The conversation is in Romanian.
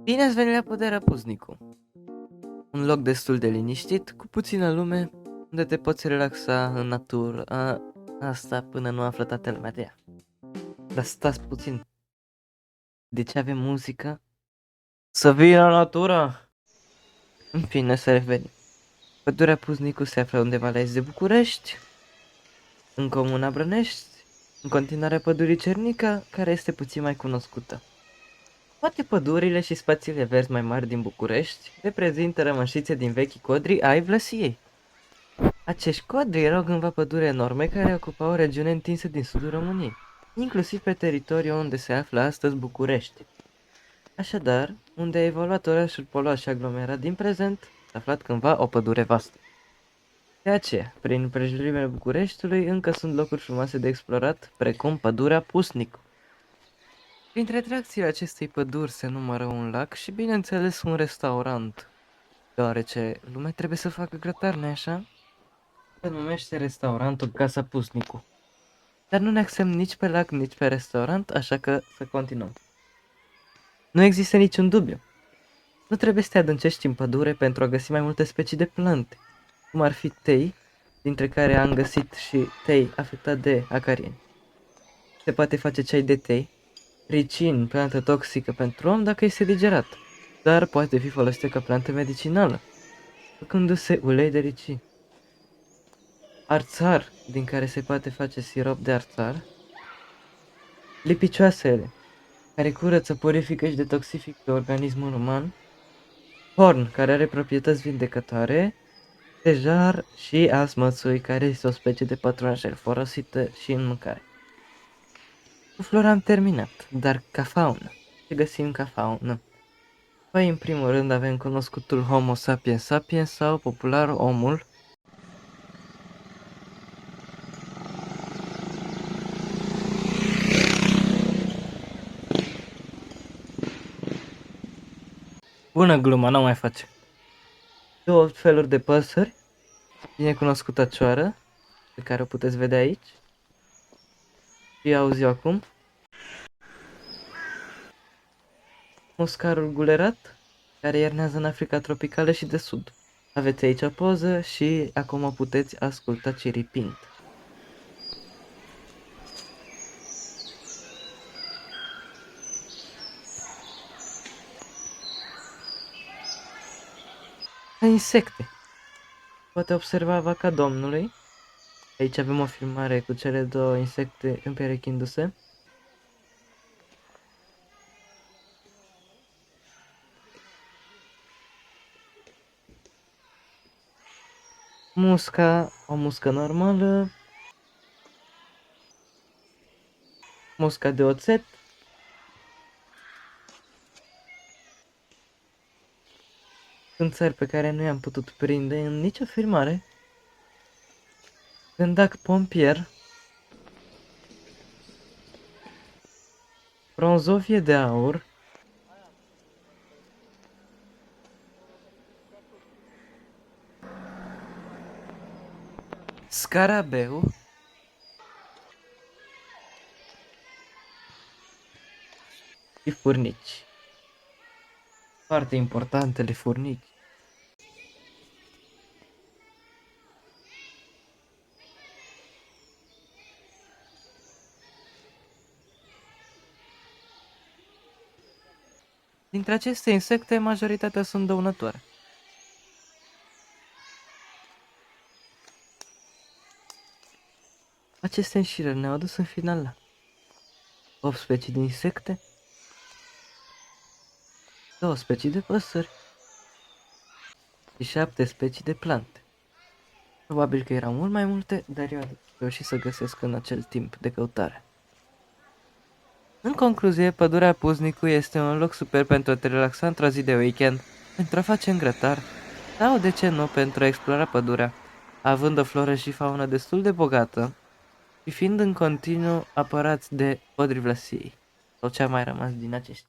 Bine ați venit la Pădurea Puznicu, un loc destul de liniștit, cu puțină lume, unde te poți relaxa în natură, asta până nu află toată lumea de ea. Dar stați puțin, de ce avem muzică? Să vii la natură! În fine, să revenim. Pădurea Puznicu se află undeva la est de București, în comuna Brănești, în continuare pădurii Cernica, care este puțin mai cunoscută. Toate pădurile și spațiile verzi mai mari din București reprezintă rămășițe din vechii codri ai Vlăsiei. Acești codri erau cândva păduri enorme care ocupau o regiune întinsă din sudul României, inclusiv pe teritoriul unde se află astăzi București. Așadar, unde a evoluat orașul poluat și aglomerat din prezent, s-a aflat cândva o pădure vastă. De aceea, prin împrejurimile Bucureștiului încă sunt locuri frumoase de explorat, precum pădurea Pusnicu. Printre atracțiile acestei păduri se numără un lac și, bineînțeles, un restaurant, deoarece lumea trebuie să facă grătar, nu-i așa? Se numește restaurantul Casa Pusnicu. Dar nu ne axăm nici pe lac, nici pe restaurant, așa că să continuăm. Nu există niciun dubiu. Nu trebuie să te adâncești în pădure pentru a găsi mai multe specii de plante, cum ar fi tei, dintre care am găsit și tei afectat de acarieni. Se poate face ceai de tei, ricin, plantă toxică pentru om dacă este digerat, dar poate fi folosită ca plantă medicinală, făcându-se ulei de ricin. Arțar, din care se poate face sirop de arțar. Lipicioasele, care curăță, purifică și detoxifică organismul uman. Horn, care are proprietăți vindecătoare. Tejar și asmățui, care este o specie de pătrunjel folosită și în mâncare. Cu flora am terminat, dar ca faună. Ce găsim ca faună? Păi, în primul rând avem cunoscutul Homo sapiens sapiens sau popular omul. Bună glumă, nu mai face. Două feluri de păsări, binecunoscuta cioară, pe care o puteți vedea aici. Și auzi acum. Muscarul gulerat, care iernează în Africa tropicală și de sud. Aveți aici o poză și acum o puteți asculta ciripind. Insecte. Poate observa vaca Domnului. Aici avem o filmare cu cele două insecte împerechindu-se. Musca, o muscă normală. Musca de oțet. Sunt țări pe care nu i-am putut prinde în nicio filmare. Gândac pompier. Bronzofie de aur. Scarabeu. Și furnici. Foarte importantele furnici. Dintre aceste insecte, majoritatea sunt dăunătoare. Aceste înșirări ne-au adus în final la 8 specii de insecte, 2 specii de păsări și 7 specii de plante. Probabil că erau mult mai multe, dar eu am reușit să găsesc în acel timp de căutare. În concluzie, pădurea Puznicu este un loc super pentru a te relaxa într-o zi de weekend, pentru a face îngrătar, sau de ce nu pentru a explora pădurea, având o floră și faună destul de bogată și fiind în continuu apărați de codrii Vlăsiei, sau ce a mai rămas din aceștia.